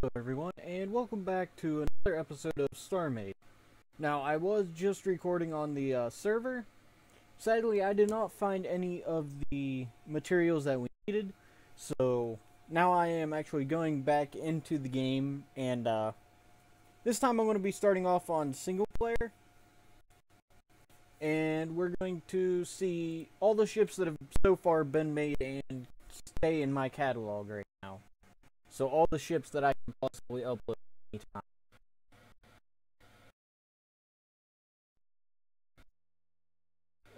Hello everyone, and welcome back to another episode of Starmade. Now, I was just recording on the server. Sadly, I did not find any of the materials that we needed, so now I am actually going back into the game, and this time I'm going to be starting off on single player, and we're going to see all the ships that have so far been made and stay in my catalog right now. So all the ships that I can possibly upload anytime.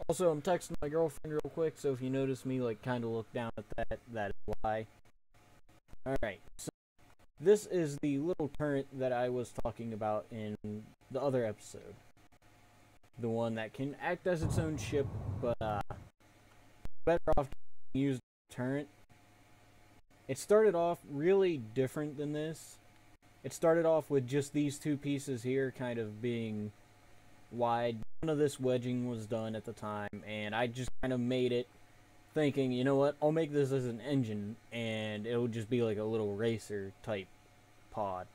Also, I'm texting my girlfriend real quick, so if you notice me like kind of look down at that is why. Alright, so this is the little turret that I was talking about in the other episode. The one that can act as its own ship, but better off to use the turret. It started off really different than this. It started off with just these two pieces here kind of being wide. None of this wedging was done at the time, and I just kind of made it thinking, you know what, I'll make this as an engine, and it'll just be like a little racer type pod.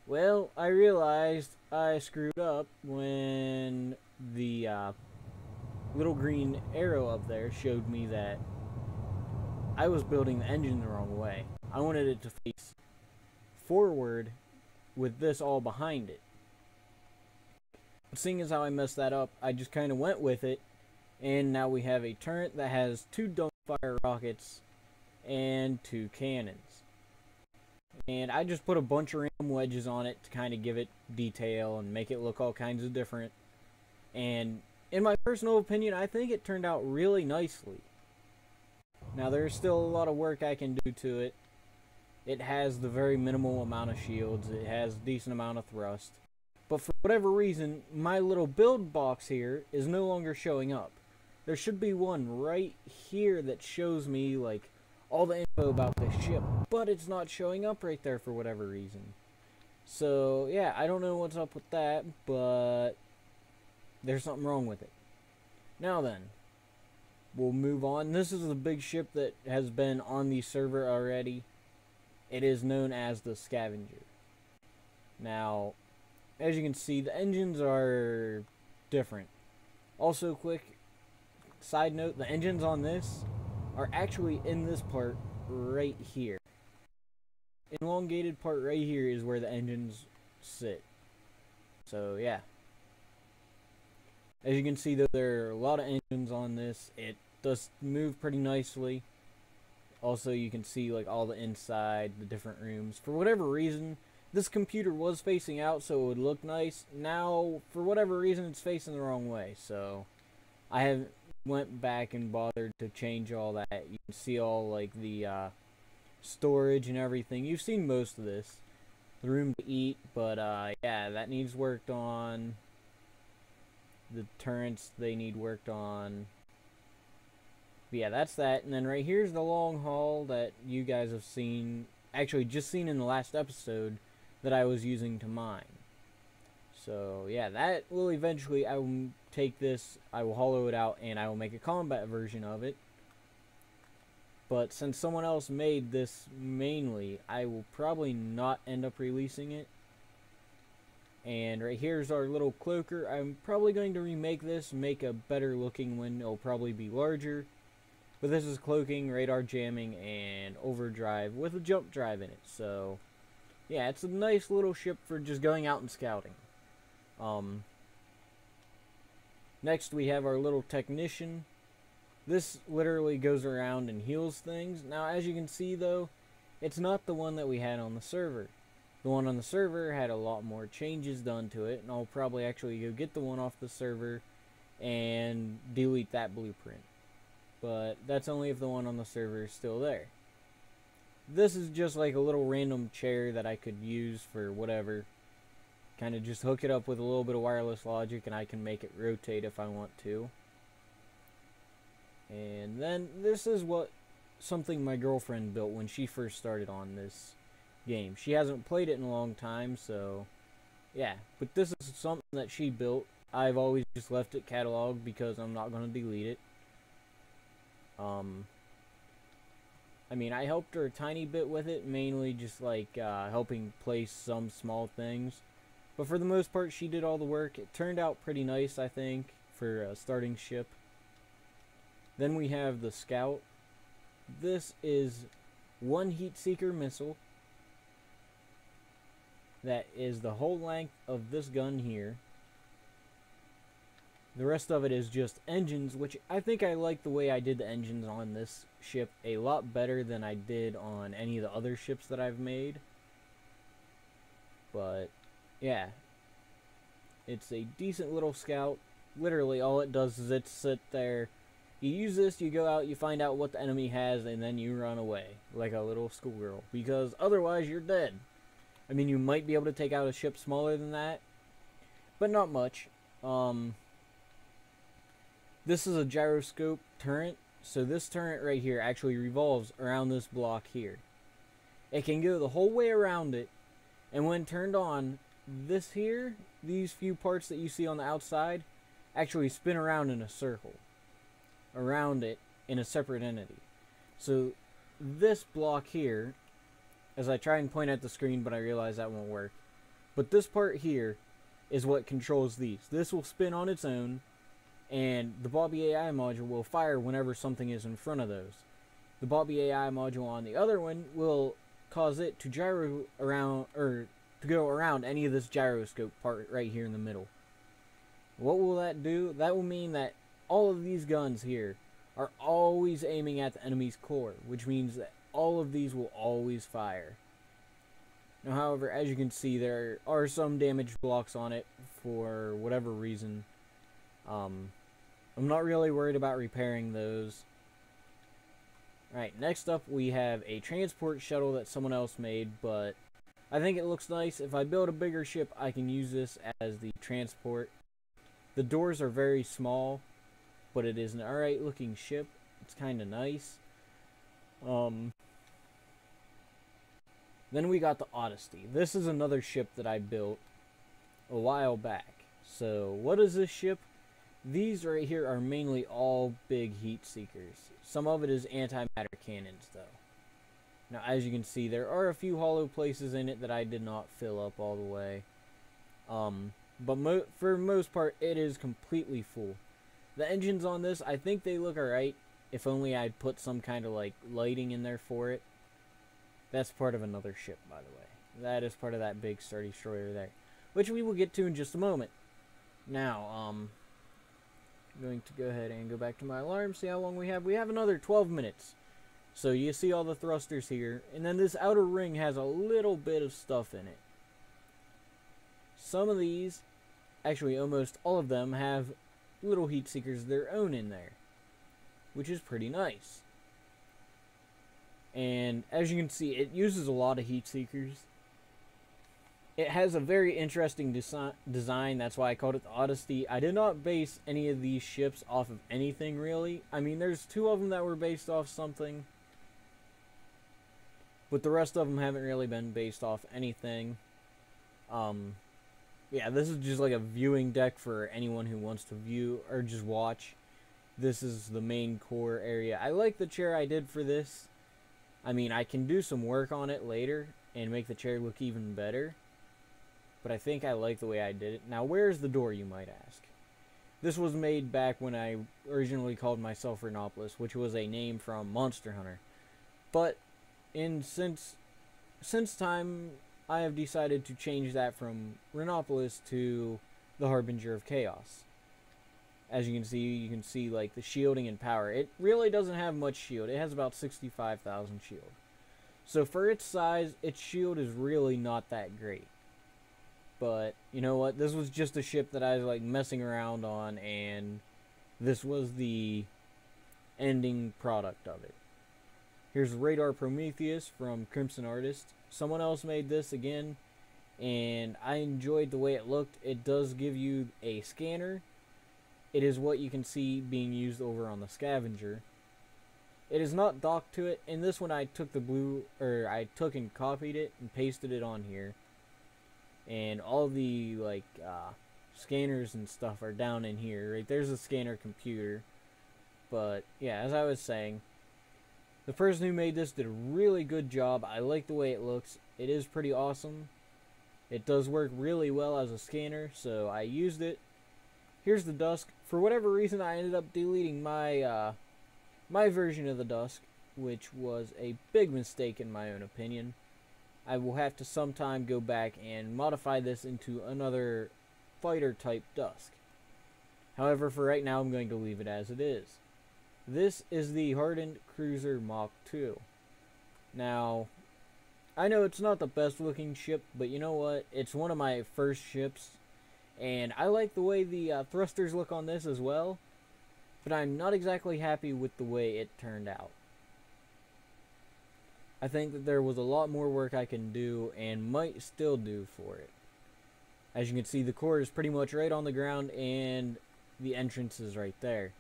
Well, I realized I screwed up when the little green arrow up there showed me that I was building the engine the wrong way. I wanted it to face forward with this all behind it. Seeing as how I messed that up, I just kind of went with it, and now we have a turret that has 2 dumbfire rockets and 2 cannons. And I just put a bunch of random wedges on it to kind of give it detail and make it look all kinds of different. And in my personal opinion, I think it turned out really nicely. Now, there's still a lot of work I can do to it. It has the very minimal amount of shields. It has a decent amount of thrust. But for whatever reason, my little build box here is no longer showing up. There should be one right here that shows me, like, all the info about this ship. But it's not showing up right there for whatever reason. So, yeah, I don't know what's up with that, but there's something wrong with it. Now then, we'll move on. This is the big ship that has been on the server already. It is known as the Scavenger. Now, as you can see, the engines are different. Also, quick side note, the engines on this are actually in this part right here. Elongated part right here is where the engines sit. So, yeah. As you can see, though, there are a lot of engines on this. It does move pretty nicely. Also, you can see like all the inside, the different rooms. For whatever reason, this computer was facing out so it would look nice. Now, for whatever reason, it's facing the wrong way. So, I have went back and bothered to change all that. You can see all like the storage and everything. You've seen most of this. The room to eat, but yeah, that needs worked on. The turrets, they need worked on. But yeah, that's that. And then right here's the long haul that you guys have seen, actually just seen in the last episode, that I was using to mine. So yeah, that will eventually, I will take this, I will hollow it out, and I will make a combat version of it. But since someone else made this mainly, I will probably not end up releasing it. And right here's our little cloaker. I'm probably going to remake this, make a better looking one. It'll probably be larger. But this is cloaking, radar jamming, and overdrive with a jump drive in it. So, yeah, it's a nice little ship for just going out and scouting. Next, we have our little technician. This literally goes around and heals things. Now, as you can see, though, it's not the one that we had on the server. The one on the server had a lot more changes done to it, and I'll probably actually go get the one off the server and delete that blueprint. But that's only if the one on the server is still there. This is just like a little random chair that I could use for whatever. Kind of just hook it up with a little bit of wireless logic and I can make it rotate if I want to. And then this is something my girlfriend built when she first started on this game. She hasn't played it in a long time, so yeah. But this is something that she built. I've always just left it cataloged because I'm not going to delete it. I mean, I helped her a tiny bit with it, mainly just like helping place some small things. But for the most part, she did all the work. It turned out pretty nice, I think, for a starting ship. Then we have the Scout. This is one heat seeker missile. That is the whole length of this gun here. The rest of it is just engines, which I think I like the way I did the engines on this ship a lot better than I did on any of the other ships that I've made. But, yeah. It's a decent little Scout. Literally, all it does is it sit there. You use this, you go out, you find out what the enemy has, and then you run away. Like a little schoolgirl. Because otherwise, you're dead. I mean, you might be able to take out a ship smaller than that. But not much. This is a gyroscope turret, so this turret right here actually revolves around this block here. It can go the whole way around it, and when turned on, this here, these few parts that you see on the outside, actually spin around in a circle around it in a separate entity. So this block here, as I try and point at the screen, but I realize that won't work, but this part here is what controls these. This will spin on its own, and the Bobby AI module will fire whenever something is in front of those. The Bobby AI module on the other one will cause it to gyro around, or to go around any of this gyroscope part right here in the middle. What will that do? That will mean that all of these guns here are always aiming at the enemy's core, which means that all of these will always fire. Now, however, as you can see, there are some damaged blocks on it for whatever reason. I'm not really worried about repairing those. Alright, next up we have a transport shuttle that someone else made, but I think it looks nice. If I build a bigger ship, I can use this as the transport. The doors are very small, but it is an alright looking ship. It's kind of nice. Then we got the Odyssey. This is another ship that I built a while back. So, what is this ship? These right here are mainly all big heat seekers. Some of it is antimatter cannons, though. Now, as you can see, there are a few hollow places in it that I did not fill up all the way. But for the most part, it is completely full. The engines on this, I think they look alright. If only I'd put some kind of, like, lighting in there for it. That's part of another ship, by the way. That is part of that big Star Destroyer there, which we will get to in just a moment. Now, I'm going to go ahead and go back to my alarm, see how long we have. We have another 12 minutes. So you see all the thrusters here, and then this outer ring has a little bit of stuff in it. Some of these, actually almost all of them, have little heat seekers of their own in there, which is pretty nice. And as you can see, it uses a lot of heat seekers. It has a very interesting design. That's why I called it the Odyssey. I did not base any of these ships off of anything, really. I mean, there's two of them that were based off something, but the rest of them haven't really been based off anything. Yeah, this is just like a viewing deck for anyone who wants to view or just watch. This is the main core area. I like the chair I did for this. I mean, I can do some work on it later and make the chair look even better, but I think I like the way I did it. Now, where's the door, you might ask? This was made back when I originally called myself Rhinopolis, which was a name from Monster Hunter. But since time, I have decided to change that from Rhinopolis to the Harbinger of Chaos. As you can see like the shielding and power. It really doesn't have much shield. It has about 65,000 shield. So for its size, its shield is really not that great. But you know what? This was just a ship that I was like messing around on, and this was the ending product of it. Here's Radar Prometheus from Crimson Artist. Someone else made this again, and I enjoyed the way it looked. It does give you a scanner. It is what you can see being used over on the Scavenger. It is not docked to it. In this one, I took I took and copied it and pasted it on here. And all the like scanners and stuff are down in here. Right there's a scanner computer. But yeah, as I was saying, The person who made this did a really good job. I like the way it looks. It is pretty awesome. It does work really well as a scanner, so I used it. Here's the Dusk. For whatever reason, I ended up deleting my my version of the Dusk, which was a big mistake in my own opinion. I will have to sometime go back and modify this into another fighter type Dusk. However, for right now, I'm going to leave it as it is. This is the Hardened Cruiser Mach 2. Now, I know it's not the best looking ship, but you know what? It's one of my first ships, and I like the way the thrusters look on this as well, but I'm not exactly happy with the way it turned out. I think that there was a lot more work I can do and might still do for it. As you can see, the core is pretty much right on the ground and the entrance is right there.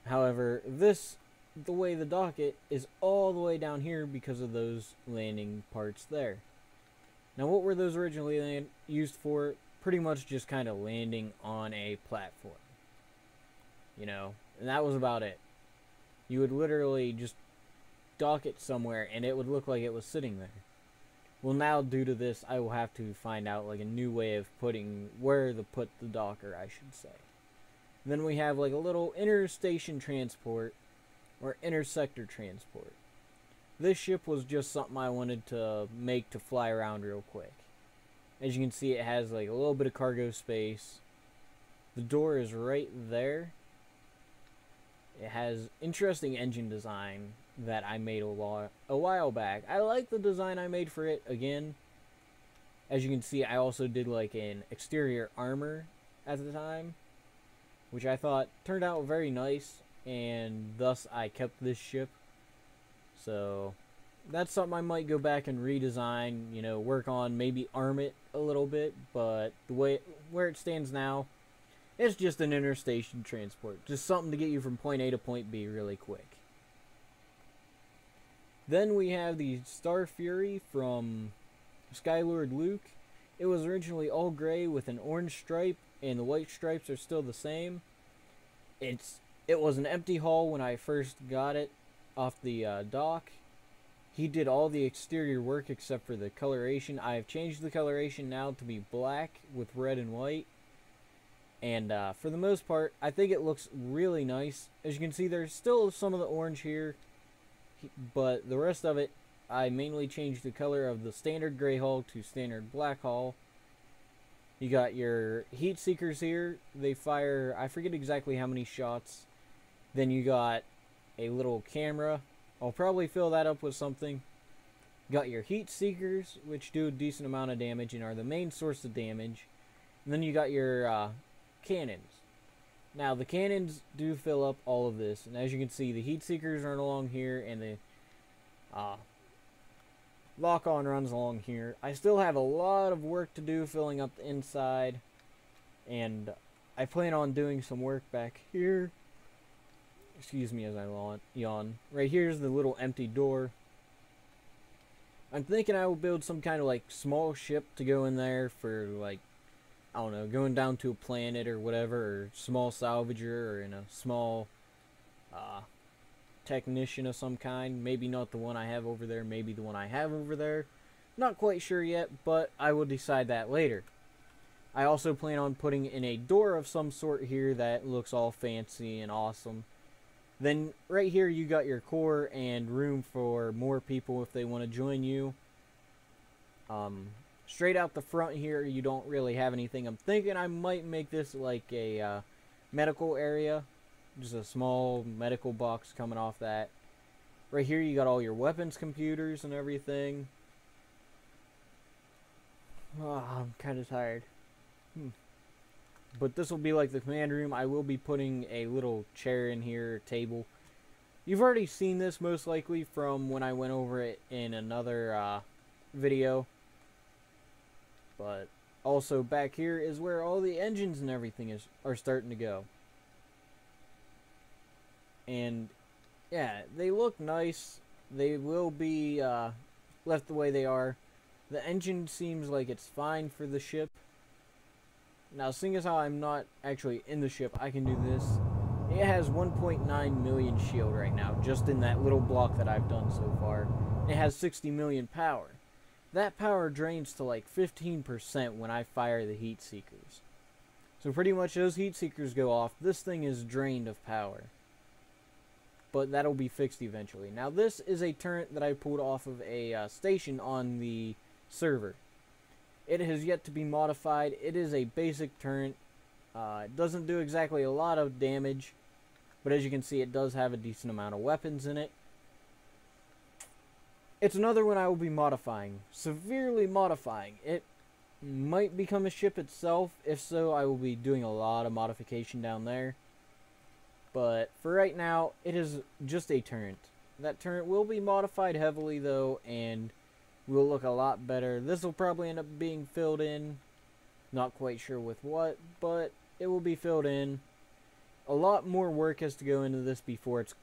However, the way the docket is all the way down here because of those landing parts there. Now, what were those originally used for? Pretty much just kind of landing on a platform. You know, and that was about it. You would literally just dock it somewhere and it would look like it was sitting there. Well, now due to this, I will have to find out like a new way of putting where to put the docker, I should say. And then we have like a little interstation transport or intersector transport. This ship was just something I wanted to make to fly around real quick. As you can see, it has like a little bit of cargo space. The door is right there. It has interesting engine design that I made a while back. I like the design I made for it. Again, as you can see, I also did like an exterior armor at the time, which I thought turned out very nice, and thus I kept this ship. So that's something I might go back and redesign, you know, work on, maybe arm it a little bit, but the way where it stands now, it's just an interstation transport, just something to get you from point A to point B really quick. Then we have the Star Fury from Skylord Luke. It was originally all gray with an orange stripe, and the white stripes are still the same. It was an empty hull when I first got it off the dock. He did all the exterior work except for the coloration. I have changed the coloration now to be black with red and white. And for the most part, I think it looks really nice. As you can see, there's still some of the orange here, but the rest of it, I mainly changed the color of the standard gray hull to standard black hull. You got your heat seekers here. They fire, I forget exactly how many shots. Then you got a little camera. I'll probably fill that up with something. Got your heat seekers, which do a decent amount of damage and are the main source of damage. And then you got your cannons. Now, the cannons do fill up all of this. And as you can see, the heat seekers run along here, and the lock-on runs along here. I still have a lot of work to do filling up the inside. And I plan on doing some work back here. Excuse me as I yawn. Right here's the little empty door. I'm thinking I will build some kind of like small ship to go in there for like, I don't know, going down to a planet or whatever, or small salvager, or in a small technician of some kind. Maybe not the one I have over there, maybe the one I have over there. Not quite sure yet, but I will decide that later. I also plan on putting in a door of some sort here that looks all fancy and awesome. Then right here you got your core and room for more people if they want to join you. Straight out the front here you don't really have anything. I'm thinking I might make this like a medical area. Just a small medical box coming off that. Right here you got all your weapons computers and everything. Oh, I'm kind of tired. But this will be like the command room. I will be putting a little chair in here, table. You've already seen this most likely from when I went over it in another video. But also back here is where all the engines and everything are starting to go. And yeah, they look nice. They will be left the way they are. The engine seems like it's fine for the ship. Now, seeing as how I'm not actually in the ship, I can do this. It has 1.9 million shield right now, just in that little block that I've done so far. It has 60 million power. That power drains to like 15% when I fire the heat seekers. So pretty much those heat seekers go off, this thing is drained of power. But that'll be fixed eventually. Now this is a turret that I pulled off of a station on the server. It has yet to be modified. It is a basic turret. It doesn't do exactly a lot of damage, but as you can see, it does have a decent amount of weapons in it. It's another one I will be modifying, severely modifying. It might become a ship itself. If so, I will be doing a lot of modification down there. But for right now, it is just a turret. That turret will be modified heavily though, and will look a lot better. This will probably end up being filled in. Not quite sure with what, but it will be filled in. A lot more work has to go into this before it's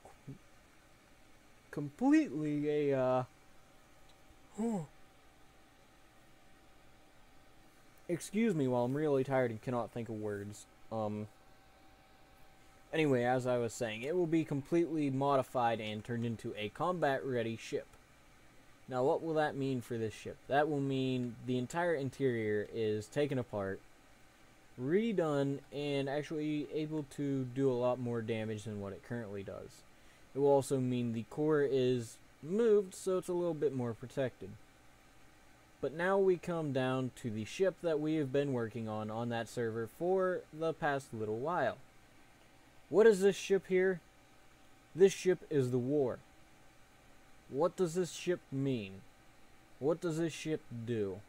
completely a excuse me while I'm really tired and cannot think of words. Anyway, as I was saying, it will be completely modified and turned into a combat-ready ship. Now, what will that mean for this ship? That will mean the entire interior is taken apart, redone, and actually able to do a lot more damage than what it currently does. It will also mean the core is moved, so it's a little bit more protected. But now we come down to the ship that we have been working on that server for the past little while. What is this ship here? This ship is the War. What does this ship mean? What does this ship do?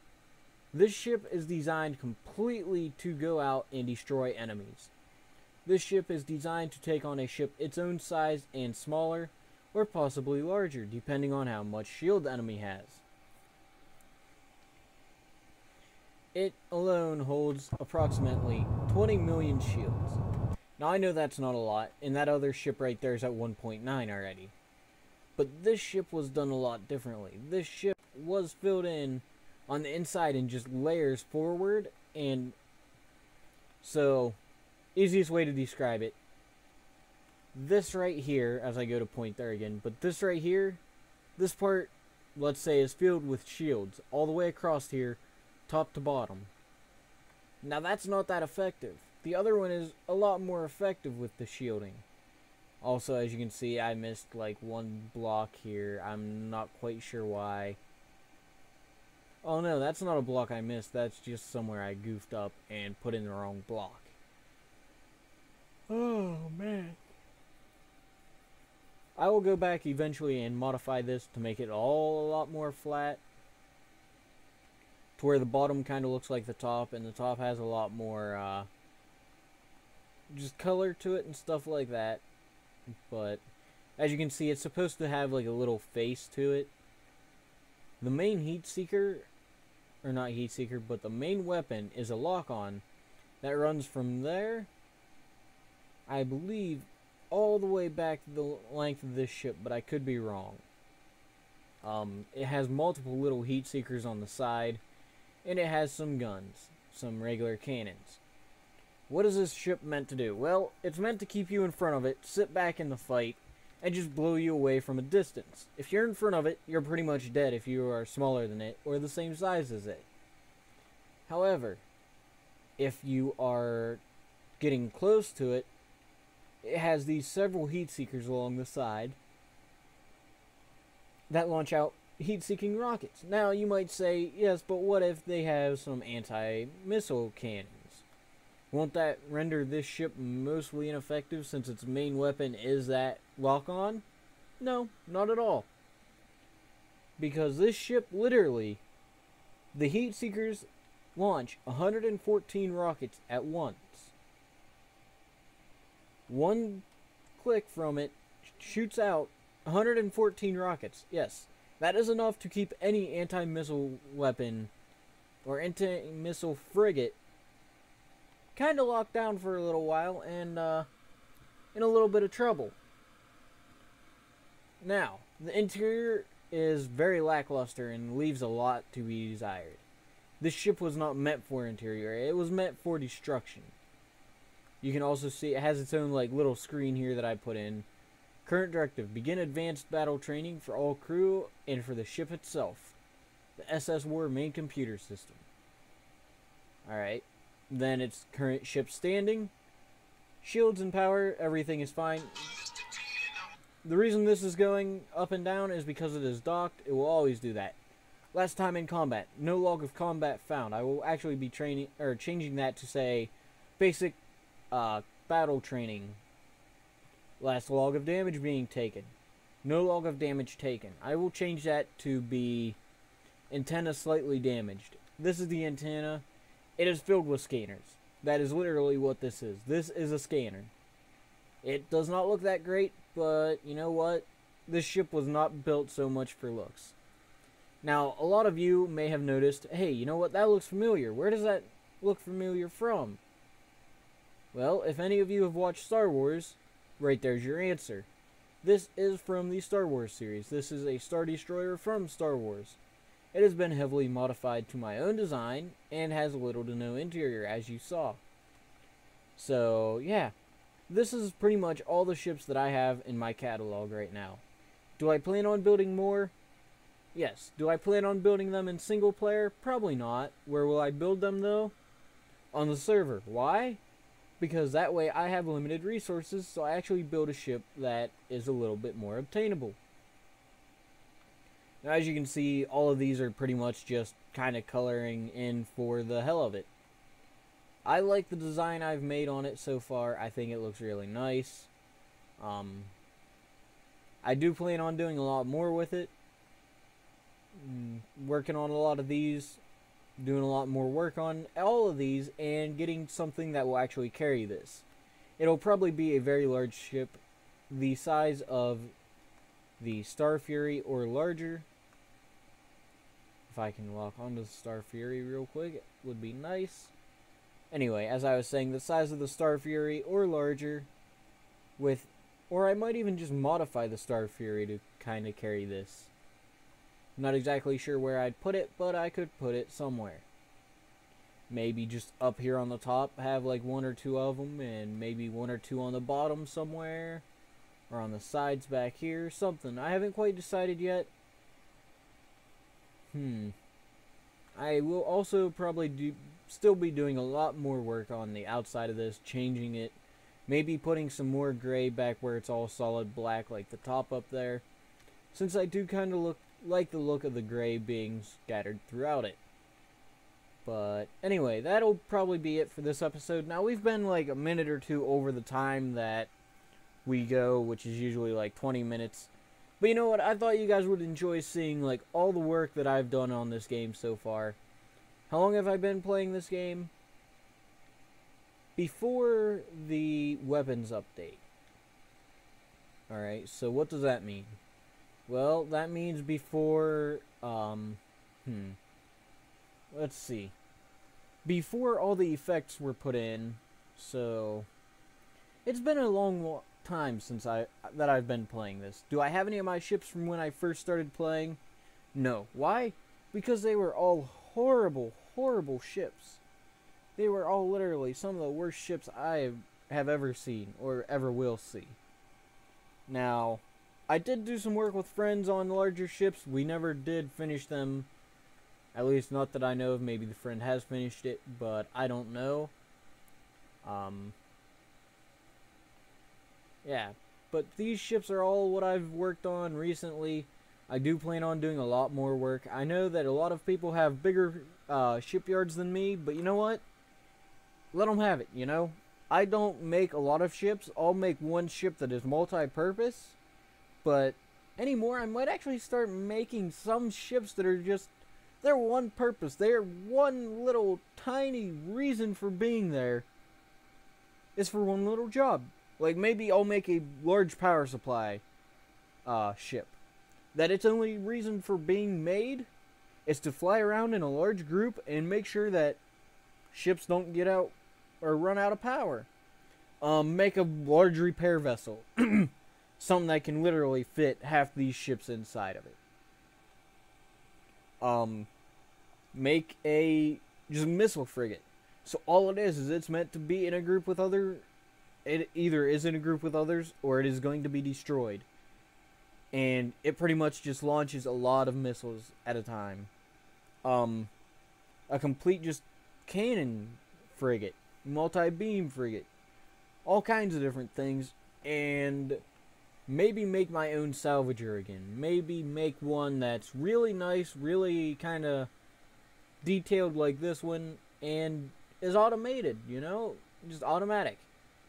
This ship is designed completely to go out and destroy enemies. This ship is designed to take on a ship its own size and smaller, or possibly larger, depending on how much shield the enemy has. It alone holds approximately 20 million shields. Now I know that's not a lot, and that other ship right there is at 1.9 already. But this ship was done a lot differently. This ship was filled in on the inside in just layers forward, and so easiest way to describe it, this right here, as I go to point there again, but this right here, this part, let's say, is filled with shields all the way across here, top to bottom. Now that's not that effective. The other one is a lot more effective with the shielding. Also, as you can see, I missed like one block here. I'm not quite sure why. Oh no, that's not a block I missed. That's just somewhere I goofed up and put in the wrong block. Oh man. I will go back eventually and modify this to make it all a lot more flat. To where the bottom kind of looks like the top, and the top has a lot more just color to it and stuff like that. But as you can see, it's supposed to have like a little face to it. The main heat seeker, or not heat seeker, but the main weapon is a lock-on that runs from there, I believe, all the way back the length of this ship, but I could be wrong. It has multiple little heat seekers on the side, and it has some guns, some regular cannons. What is this ship meant to do? Well, it's meant to keep you in front of it, sit back in the fight, and just blow you away from a distance. If you're in front of it, you're pretty much dead if you are smaller than it or the same size as it. However, if you are getting close to it, it has these several heat seekers along the side that launch out heat-seeking rockets. Now, you might say, yes, but what if they have some anti-missile cannons? Won't that render this ship mostly ineffective since its main weapon is that lock-on? No, not at all. Because this ship, literally, the heat seekers launch 114 rockets at once. One click from it shoots out 114 rockets. Yes, that is enough to keep any anti-missile weapon or anti-missile frigate kind of locked down for a little while and in a little bit of trouble. Now, the interior is very lackluster and leaves a lot to be desired. This ship was not meant for interior, it was meant for destruction. You can also see it has its own like little screen here that I put in. Current directive: begin advanced battle training for all crew and for the ship itself. The SS War main computer system. Alright. Then it's current ship standing. Shields and power, everything is fine. The reason this is going up and down is because it is docked. It will always do that. Last time in combat. No log of combat found. I will actually be changing that to say basic battle training. Last log of damage being taken. No log of damage taken. I will change that to be antenna slightly damaged. This is the antenna. It is filled with scanners. That is literally what this is. This is a scanner. It does not look that great, but you know what? This ship was not built so much for looks. Now, a lot of you may have noticed, hey, you know what? That looks familiar. Where does that look familiar from? Well, if any of you have watched Star Wars, right there's your answer. This is from the Star Wars series. This is a Star Destroyer from Star Wars. It has been heavily modified to my own design and has little to no interior, as you saw. So, yeah. This is pretty much all the ships that I have in my catalog right now. Do I plan on building more? Yes. Do I plan on building them in single player? Probably not. Where will I build them, though? On the server. Why? Because that way I have limited resources, so I actually build a ship that is a little bit more obtainable. Now, as you can see, all of these are pretty much just kind of coloring in for the hell of it. I like the design I've made on it so far. I think it looks really nice. I do plan on doing a lot more with it. Working on a lot of these. Doing a lot more work on all of these. And getting something that will actually carry this. It'll probably be a very large ship. The size of the Star Fury or larger. If I can walk onto the Star Fury real quick, it would be nice. Anyway, as I was saying, the size of the Star Fury or larger with, or I might even just modify the Star Fury to kind of carry this. I'm not exactly sure where I'd put it, but I could put it somewhere. Maybe just up here on the top, have like one or two of them, and maybe one or two on the bottom somewhere, or on the sides back here, something. I haven't quite decided yet. I will also probably still be doing a lot more work on the outside of this, changing it. Maybe putting some more gray back where it's all solid black like the top up there. Since I do kind of like the look of the gray being scattered throughout it. But anyway, that'll probably be it for this episode. Now we've been like a minute or two over the time that we go, which is usually like 20 minutes. But you know what, I thought you guys would enjoy seeing like all the work that I've done on this game so far. How long have I been playing this game? Before the weapons update. Alright, so what does that mean? Well, that means before, let's see. Before all the effects were put in, so it's been a long time since I've been playing this. Do I have any of my ships from when I first started playing? No. Why? Because they were all horrible, horrible ships. They were all literally some of the worst ships I have ever seen or ever will see. Now, I did do some work with friends on larger ships. We never did finish them. At least not that I know of. Maybe the friend has finished it, but I don't know. Yeah, but these ships are all what I've worked on recently. I do plan on doing a lot more work. I know that a lot of people have bigger shipyards than me, but you know what? Let them have it, you know? I don't make a lot of ships. I'll make one ship that is multi-purpose. But anymore, I might actually start making some ships that are just, they're one purpose. They're one little tiny reason for being there. It's for one little job. Like maybe I'll make a large power supply ship. That its only reason for being made is to fly around in a large group and make sure that ships don't get out or run out of power. Make a large repair vessel. Something that can literally fit half these ships inside of it. Make a just missile frigate. So all it is it's meant to be in a group with other it either is in a group with others or it is going to be destroyed. And it pretty much just launches a lot of missiles at a time. A complete just cannon frigate, multi-beam frigate, all kinds of different things, and maybe make my own salvager again. Maybe make one that's really nice, really kind of detailed like this one, and is automated, you know, just automatic.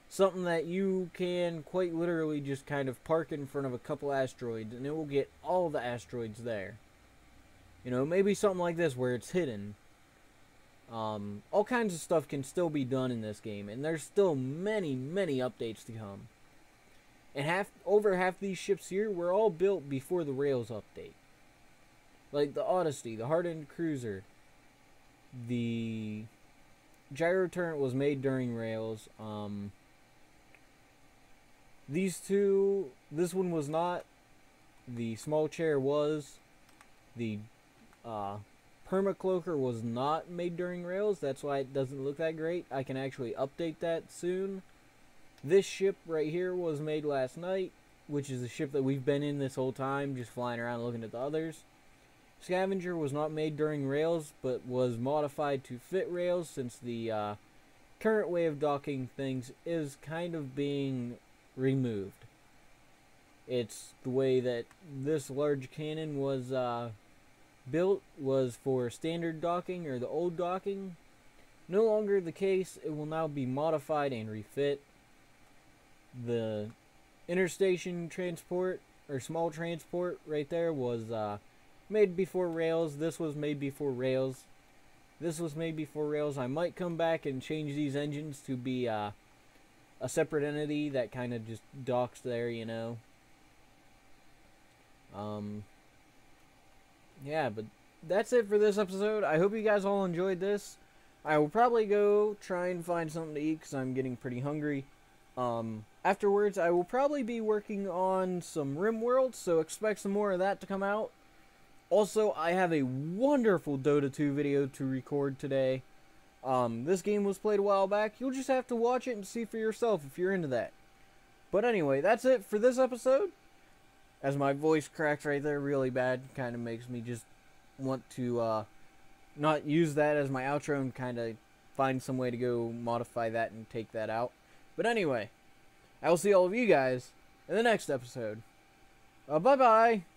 Something that you can quite literally just kind of park in front of a couple asteroids and it will get all the asteroids there. You know, maybe something like this where it's hidden. All kinds of stuff can still be done in this game, and there's still many updates to come. And over half these ships here were all built before the Rails update. Like the Odyssey, the hardened cruiser, the gyro turret was made during Rails. These two, this one was not. The small chair was. The permacloaker was not made during Rails. That's why it doesn't look that great. I can actually update that soon. This ship right here was made last night, which is the ship that we've been in this whole time, just flying around looking at the others. Scavenger was not made during Rails, but was modified to fit Rails since the current way of docking things is kind of being removed. It's the way that this large cannon was built was for standard docking, or the old docking. No longer the case. It will now be modified and refit. The interstation transport, or small transport right there, was made before Rails. This was made before Rails. This was made before Rails. I might come back and change these engines to be a separate entity that kind of just docks there, you know. Yeah, but that's it for this episode. I hope you guys all enjoyed this. I will probably go try and find something to eat because I'm getting pretty hungry. Afterwards, I will probably be working on some RimWorld, so expect some more of that to come out. Also, I have a wonderful Dota 2 video to record today. This game was played a while back. You'll just have to watch it and see for yourself if you're into that. But anyway, that's it for this episode. As my voice cracks right there really bad, kind of makes me just want to not use that as my outro and kind of find some way to go modify that and take that out. But anyway, I will see all of you guys in the next episode. Bye-bye!